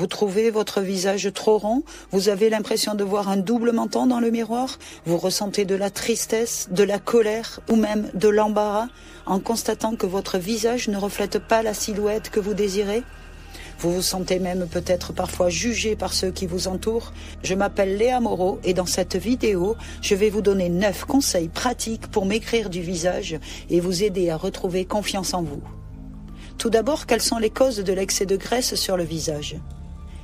Vous trouvez votre visage trop rond? Vous avez l'impression de voir un double menton dans le miroir? Vous ressentez de la tristesse, de la colère ou même de l'embarras en constatant que votre visage ne reflète pas la silhouette que vous désirez? Vous vous sentez même peut-être parfois jugé par ceux qui vous entourent? Je m'appelle Léa Moreau et dans cette vidéo, je vais vous donner 9 conseils pratiques pour maigrir du visage et vous aider à retrouver confiance en vous. Tout d'abord, quelles sont les causes de l'excès de graisse sur le visage?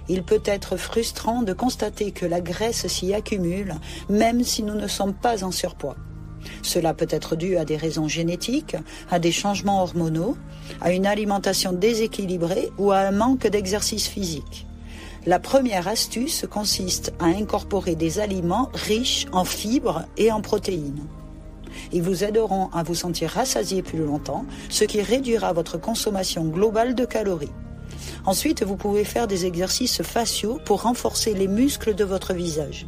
Il peut être frustrant de constater que la graisse s'y accumule, même si nous ne sommes pas en surpoids. Cela peut être dû à des raisons génétiques, à des changements hormonaux, à une alimentation déséquilibrée ou à un manque d'exercice physique. La première astuce consiste à incorporer des aliments riches en fibres et en protéines. Ils vous aideront à vous sentir rassasié plus longtemps, ce qui réduira votre consommation globale de calories. Ensuite, vous pouvez faire des exercices faciaux pour renforcer les muscles de votre visage.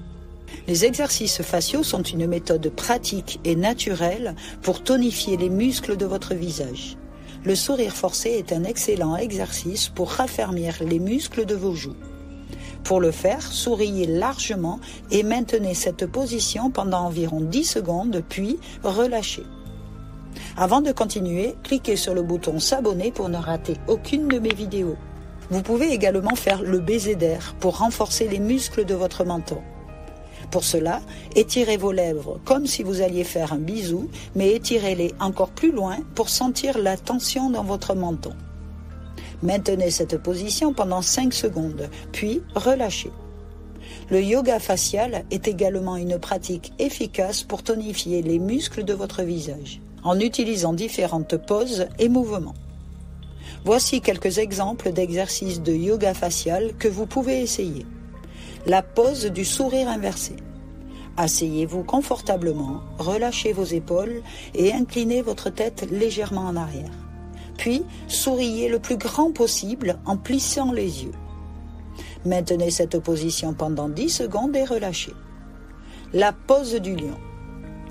Les exercices faciaux sont une méthode pratique et naturelle pour tonifier les muscles de votre visage. Le sourire forcé est un excellent exercice pour raffermir les muscles de vos joues. Pour le faire, souriez largement et maintenez cette position pendant environ 10 secondes, puis relâchez. Avant de continuer, cliquez sur le bouton s'abonner pour ne rater aucune de mes vidéos. Vous pouvez également faire le baiser d'air pour renforcer les muscles de votre menton. Pour cela, étirez vos lèvres comme si vous alliez faire un bisou, mais étirez-les encore plus loin pour sentir la tension dans votre menton. Maintenez cette position pendant 5 secondes, puis relâchez. Le yoga facial est également une pratique efficace pour tonifier les muscles de votre visage, en utilisant différentes poses et mouvements. Voici quelques exemples d'exercices de yoga facial que vous pouvez essayer. La pose du sourire inversé. Asseyez-vous confortablement, relâchez vos épaules et inclinez votre tête légèrement en arrière. Puis, souriez le plus grand possible en plissant les yeux. Maintenez cette position pendant 10 secondes et relâchez. La pose du lion.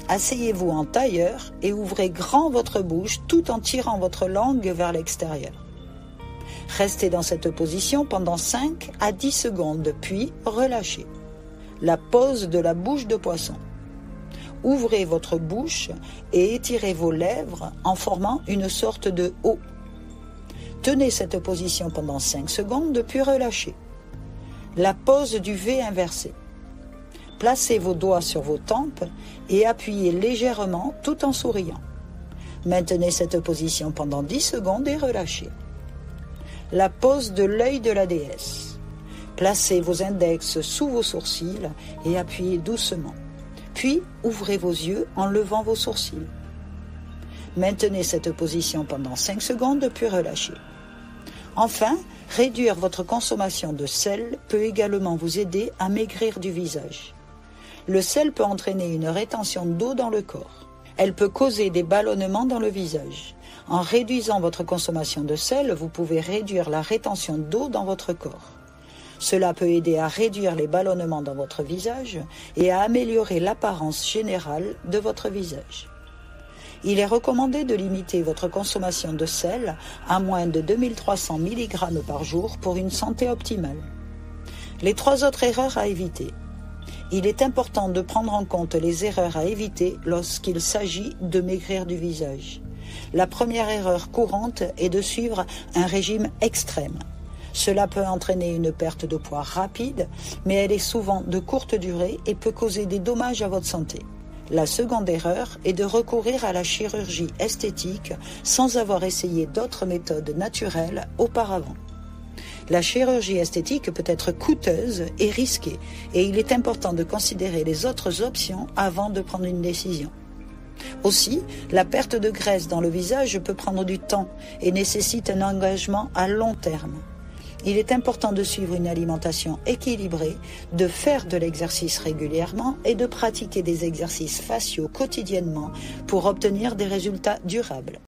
Asseyez-vous en tailleur et ouvrez grand votre bouche tout en tirant votre langue vers l'extérieur. Restez dans cette position pendant 5 à 10 secondes, puis relâchez. La pose de la bouche de poisson. Ouvrez votre bouche et étirez vos lèvres en formant une sorte de O. Tenez cette position pendant 5 secondes, puis relâchez. La pose du V inversé. Placez vos doigts sur vos tempes et appuyez légèrement tout en souriant. Maintenez cette position pendant 10 secondes et relâchez. La pose de l'œil de la déesse. Placez vos index sous vos sourcils et appuyez doucement. Puis, ouvrez vos yeux en levant vos sourcils. Maintenez cette position pendant 5 secondes, puis relâchez. Enfin, réduire votre consommation de sel peut également vous aider à maigrir du visage. Le sel peut entraîner une rétention d'eau dans le corps. Elle peut causer des ballonnements dans le visage. En réduisant votre consommation de sel, vous pouvez réduire la rétention d'eau dans votre corps. Cela peut aider à réduire les ballonnements dans votre visage et à améliorer l'apparence générale de votre visage. Il est recommandé de limiter votre consommation de sel à moins de 2300 mg par jour pour une santé optimale. Les 3 autres erreurs à éviter. Il est important de prendre en compte les erreurs à éviter lorsqu'il s'agit de maigrir du visage. La première erreur courante est de suivre un régime extrême. Cela peut entraîner une perte de poids rapide, mais elle est souvent de courte durée et peut causer des dommages à votre santé. La seconde erreur est de recourir à la chirurgie esthétique sans avoir essayé d'autres méthodes naturelles auparavant. La chirurgie esthétique peut être coûteuse et risquée, et il est important de considérer les autres options avant de prendre une décision. Aussi, la perte de graisse dans le visage peut prendre du temps et nécessite un engagement à long terme. Il est important de suivre une alimentation équilibrée, de faire de l'exercice régulièrement et de pratiquer des exercices faciaux quotidiennement pour obtenir des résultats durables.